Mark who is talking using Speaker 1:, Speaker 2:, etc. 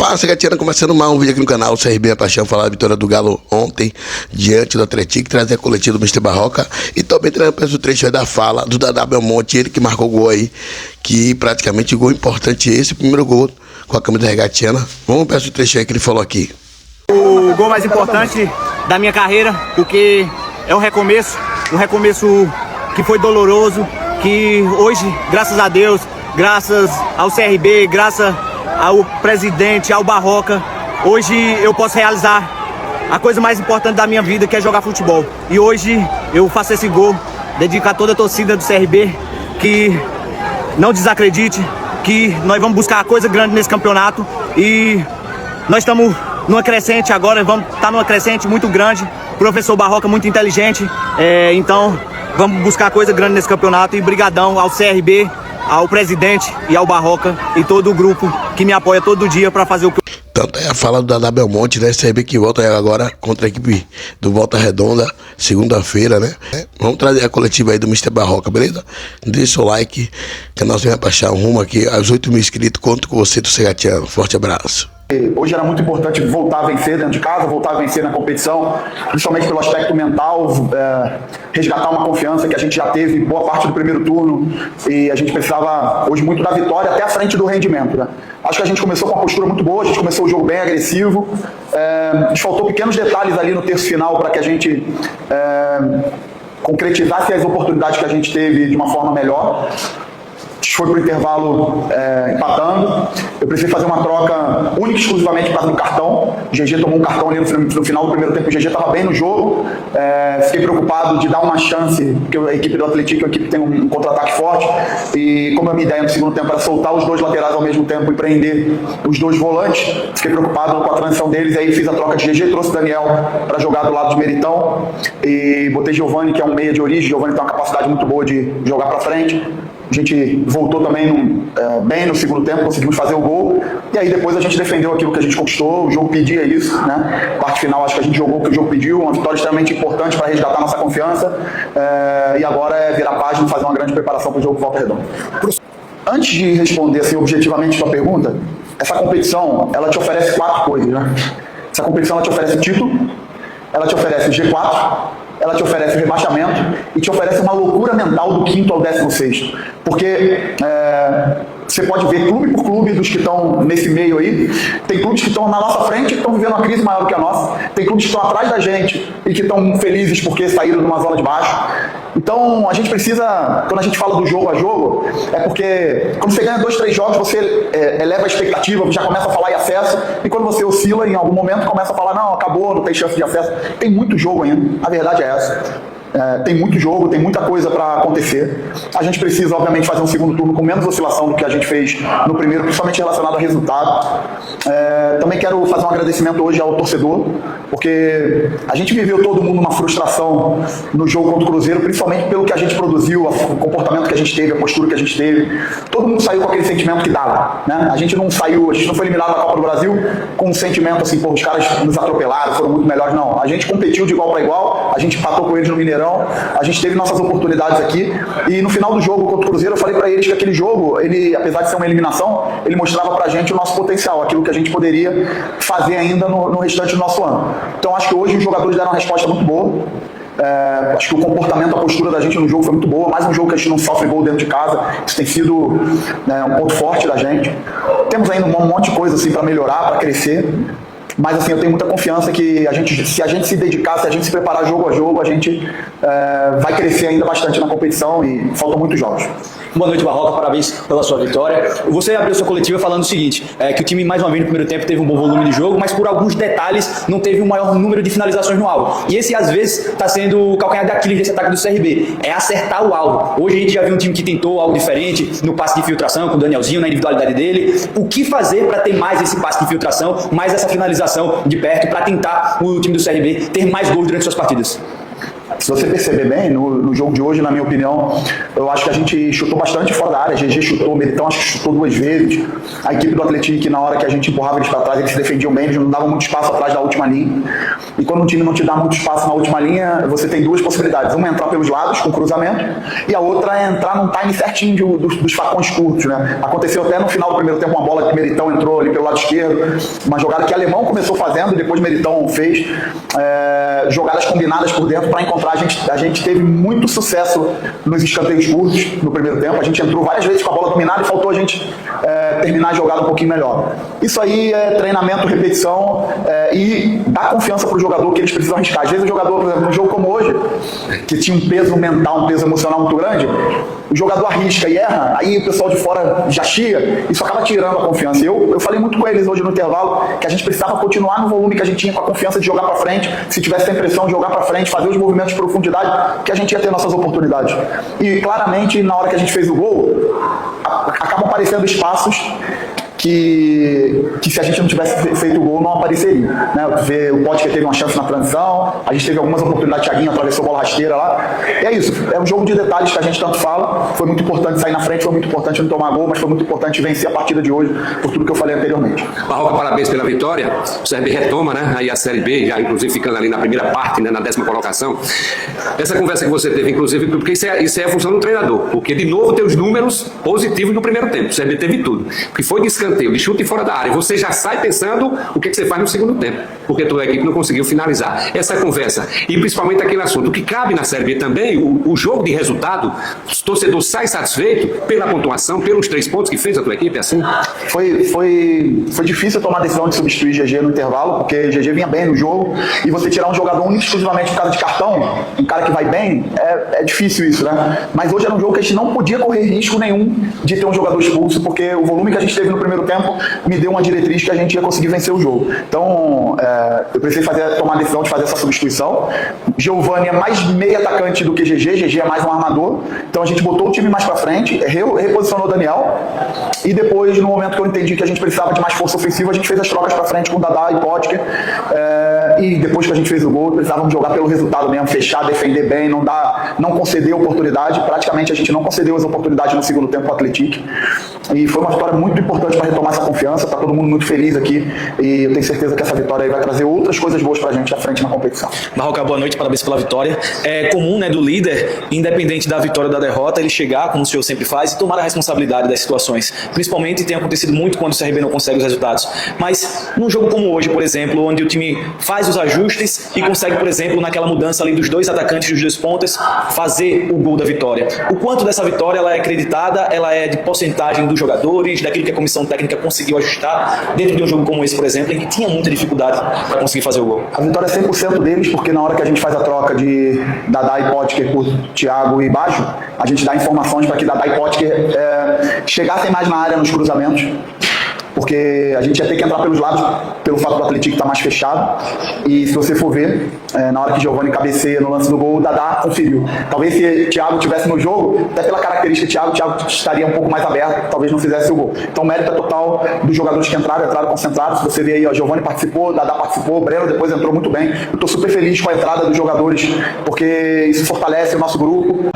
Speaker 1: Fala, Segatiana, começando mais um vídeo aqui no canal CRB A Paixão, falar da vitória do Galo ontem diante do Atlético, trazer a coletiva do Mr. Barroca e também trazer o trecho aí da fala do Dadá Belmonte, ele que marcou o gol aí, que praticamente gol importante esse, primeiro gol com a camisa da Regatiana. Vamos ver o trecho aí que ele falou aqui.
Speaker 2: O gol mais importante da minha carreira, porque é um recomeço que foi doloroso, que hoje, graças a Deus, graças ao CRB, graças ao presidente, ao Barroca, hoje eu posso realizar a coisa mais importante da minha vida, que é jogar futebol. E hoje eu faço esse gol, dedico a toda a torcida do CRB, que não desacredite, que nós vamos buscar coisa grande nesse campeonato e nós estamos numa crescente agora, vamos estar numa crescente muito grande. Professor Barroca muito inteligente, então vamos buscar coisa grande nesse campeonato e brigadão ao CRB, ao presidente e ao Barroca e todo o grupo que me apoia todo dia para fazer o que eu...
Speaker 1: Tanto é a fala do Dadá Belmonte, né? CRB que volta agora contra a equipe do Volta Redonda, segunda-feira, né? Vamos trazer a coletiva aí do Mr. Barroca, beleza? Deixa o like, que nós vamos baixar um rumo aqui aos 8 mil inscritos. Conto com você do Segatiano. Forte abraço.
Speaker 3: Hoje era muito importante voltar a vencer dentro de casa, voltar a vencer na competição, principalmente pelo aspecto mental, resgatar uma confiança que a gente já teve boa parte do primeiro turno e a gente precisava hoje muito da vitória até a frente do rendimento, né? Acho que a gente começou com uma postura muito boa, a gente começou o jogo bem agressivo, nos faltou pequenos detalhes ali no terço final para que a gente concretizasse as oportunidades que a gente teve de uma forma melhor. Foi para o intervalo empatando. Eu precisei fazer uma troca única e exclusivamente por causa do cartão. O GG tomou um cartão ali no final do primeiro tempo. O GG estava bem no jogo. Fiquei preocupado de dar uma chance, porque a equipe do Atlético é uma equipe que tem um contra-ataque forte. E como a minha ideia no segundo tempo era soltar os dois laterais ao mesmo tempo e prender os dois volantes, fiquei preocupado com a transição deles. Aí fiz a troca de GG, trouxe o Daniel para jogar do lado de Meritão. E botei Giovani, que é um meia de origem. Giovani tem uma capacidade muito boa de jogar para frente. A gente voltou também bem no segundo tempo, conseguimos fazer o gol. E aí depois a gente defendeu aquilo que a gente conquistou, o jogo pedia isso, né? Parte final acho que a gente jogou o que o jogo pediu, uma vitória extremamente importante para resgatar nossa confiança. E agora é virar a página e fazer uma grande preparação para o jogo com Volta Redonda. Antes de responder assim, objetivamente a sua pergunta, essa competição, ela te oferece 4 coisas, né? Essa competição ela te oferece título, ela te oferece G4, ela te oferece rebaixamento e te oferece uma loucura mental do 5º ao 16º. Porque você pode ver clube por clube dos que estão nesse meio aí. Tem clubes que estão na nossa frente e estão vivendo uma crise maior do que a nossa. Tem clubes que estão atrás da gente e que estão felizes porque saíram de uma zona de baixo. Então a gente precisa, quando a gente fala do jogo a jogo, é porque quando você ganha 2, 3 jogos, você eleva a expectativa, já começa a falar em acesso, e quando você oscila em algum momento, começa a falar, não, acabou, não tem chance de acesso. Tem muito jogo ainda, a verdade é essa. Tem muito jogo, tem muita coisa para acontecer. A gente precisa, obviamente, fazer um segundo turno com menos oscilação do que a gente fez no primeiro, principalmente relacionado ao resultado. Também quero fazer um agradecimento hoje ao torcedor, porque a gente viveu todo mundo uma frustração no jogo contra o Cruzeiro, principalmente pelo que a gente produziu, o comportamento que a gente teve, a postura que a gente teve. Todo mundo saiu com aquele sentimento que dava, né? A gente não foi eliminado da Copa do Brasil com um sentimento assim, pô, os caras nos atropelaram, foram muito melhores. Não, a gente competiu de igual para igual, a gente empatou com eles no Mineirão. A gente teve nossas oportunidades aqui e no final do jogo contra o Cruzeiro eu falei para eles que aquele jogo, ele, apesar de ser uma eliminação, ele mostrava pra gente o nosso potencial, aquilo que a gente poderia fazer ainda no restante do nosso ano. Então acho que hoje os jogadores deram uma resposta muito boa. Acho que o comportamento, a postura da gente no jogo foi muito boa. Mais um jogo que a gente não sofre gol dentro de casa. Isso tem sido um ponto forte da gente. Temos ainda um monte de coisa assim para melhorar, para crescer. Mas assim, eu tenho muita confiança que se a gente se dedicar, se a gente se preparar jogo a jogo, a gente vai crescer ainda bastante na competição e faltam muitos jogos.
Speaker 4: Boa noite, Barroca, parabéns pela sua vitória. Você abriu sua coletiva falando o seguinte, que o time mais uma vez no primeiro tempo teve um bom volume de jogo, mas por alguns detalhes não teve um maior número de finalizações no alvo. E esse às vezes está sendo o calcanhar de Aquiles desse ataque do CRB, é acertar o alvo. Hoje a gente já viu um time que tentou algo diferente no passe de infiltração com o Danielzinho, na individualidade dele. O que fazer para ter mais esse passe de infiltração, mais essa finalização de perto, para tentar o time do CRB ter mais gols durante suas partidas?
Speaker 3: Se você perceber bem, no jogo de hoje, na minha opinião, eu acho que a gente chutou bastante fora da área. GG chutou, Meritão acho que chutou 2 vezes. A equipe do Atlético, na hora que a gente empurrava eles para trás, eles se defendiam bem, eles não davam muito espaço atrás da última linha. E quando um time não te dá muito espaço na última linha, você tem 2 possibilidades. Uma é entrar pelos lados, com cruzamento, e a outra é entrar num time certinho dos facões curtos, né? Aconteceu até no final do primeiro tempo uma bola que Meritão entrou ali pelo lado esquerdo, uma jogada que Alemão começou fazendo e depois Meritão fez. Jogadas combinadas por dentro para encontrar. A gente teve muito sucesso nos escanteios curtos no primeiro tempo. A gente entrou várias vezes com a bola dominada e faltou a gente terminar a jogada um pouquinho melhor. Isso aí é treinamento, repetição e dar confiança para o jogador que eles precisam arriscar. Às vezes o jogador, por exemplo, num jogo como hoje, que tinha um peso mental, um peso emocional muito grande, o jogador arrisca e erra, aí o pessoal de fora já chia, isso acaba tirando a confiança. Eu falei muito com eles hoje no intervalo que a gente precisava continuar no volume que a gente tinha, com a confiança de jogar para frente, se tivesse a impressão de jogar para frente, fazer os movimentos de profundidade, que a gente ia ter nossas oportunidades. E claramente, na hora que a gente fez o gol, acabam aparecendo espaços que se a gente não tivesse feito o gol, não apareceria. Né? O Potker teve uma chance na transição, a gente teve algumas oportunidades, Thiaguinho atravessou a bola rasteira lá. E é isso, é um jogo de detalhes que a gente tanto fala. Foi muito importante sair na frente, foi muito importante não tomar gol, mas foi muito importante vencer a partida de hoje, por tudo que eu falei anteriormente.
Speaker 5: Barroca, parabéns pela vitória. O CRB retoma, né, aí a Série B, já inclusive ficando ali na primeira parte, né, na 10ª colocação. Essa conversa que você teve, inclusive, porque isso é a função do treinador, porque de novo tem os números positivos no primeiro tempo. O CRB teve tudo, que foi de escanteio, de chute fora da área. Você já sai pensando o que você faz no segundo tempo, porque toda a equipe não conseguiu finalizar. Essa conversa, e principalmente aquele assunto, o que cabe na Série B também, o jogo de resultado, o torcedor sai satisfeito pela pontuação, pelos 3 pontos que fez a tua equipe, assim?
Speaker 3: Foi difícil tomar a decisão de substituir GG no intervalo, porque GG vinha bem no jogo, e você tirar um jogador único exclusivamente por causa de cartão, um cara que vai bem, é difícil isso, né? Mas hoje era um jogo que a gente não podia correr risco nenhum de ter um jogador expulso, porque o volume que a gente teve no primeiro tempo me deu uma diretriz que a gente ia conseguir vencer o jogo. Então, eu precisei tomar a decisão de fazer essa substituição. Giovani é mais meio atacante do que GG é mais um armador, então a gente botou o time mais pra frente, reposicionou o Daniel, e depois, no momento que eu entendi que a gente precisava de mais força ofensiva, a gente fez as trocas pra frente com o Dadá e Potker, e depois que a gente fez o gol, precisávamos jogar pelo resultado mesmo, fechar, defender bem, não conceder oportunidade. Praticamente a gente não concedeu as oportunidades no segundo tempo pro Atlético, e foi uma vitória muito importante para retomar essa confiança. Tá todo mundo muito feliz aqui, e eu tenho certeza que essa vitória aí vai trazer outras coisas boas pra gente à frente na competição.
Speaker 4: Barroca, boa noite, parabéns pela vitória. É comum, né, do líder, independente da vitória ou da derrota, ele chegar, como o senhor sempre faz, e tomar a responsabilidade das situações. Principalmente tem acontecido muito quando o CRB não consegue os resultados. Mas num jogo como hoje, por exemplo, onde o time faz os ajustes e consegue, por exemplo, naquela mudança ali dos 2 atacantes, dos 2 pontas, fazer o gol da vitória. O quanto dessa vitória ela é acreditada, ela é de porcentagem dos jogadores, daquilo que a comissão técnica conseguiu ajustar dentro de um jogo como esse, por exemplo, em que tinha muita dificuldade para conseguir fazer o gol?
Speaker 3: A vitória é 100% deles, porque na hora que a gente faz a troca de Dadá e Potker por Thiago e Baggio, a gente dá informações para que Dadá e Potker chegassem mais na área nos cruzamentos, porque a gente ia ter que entrar pelos lados, pelo fato do Atlético estar mais fechado. E se você for ver, na hora que Giovani cabeceia no lance do gol, o Dadá conferiu. Talvez se Thiago estivesse no jogo, até pela característica de Thiago estaria um pouco mais aberto, talvez não fizesse o gol. Então mérito é total dos jogadores que entraram concentrados. Se você vê aí, o Giovani participou, Dadá participou, o Breno depois entrou muito bem. Eu estou super feliz com a entrada dos jogadores, porque isso fortalece o nosso grupo.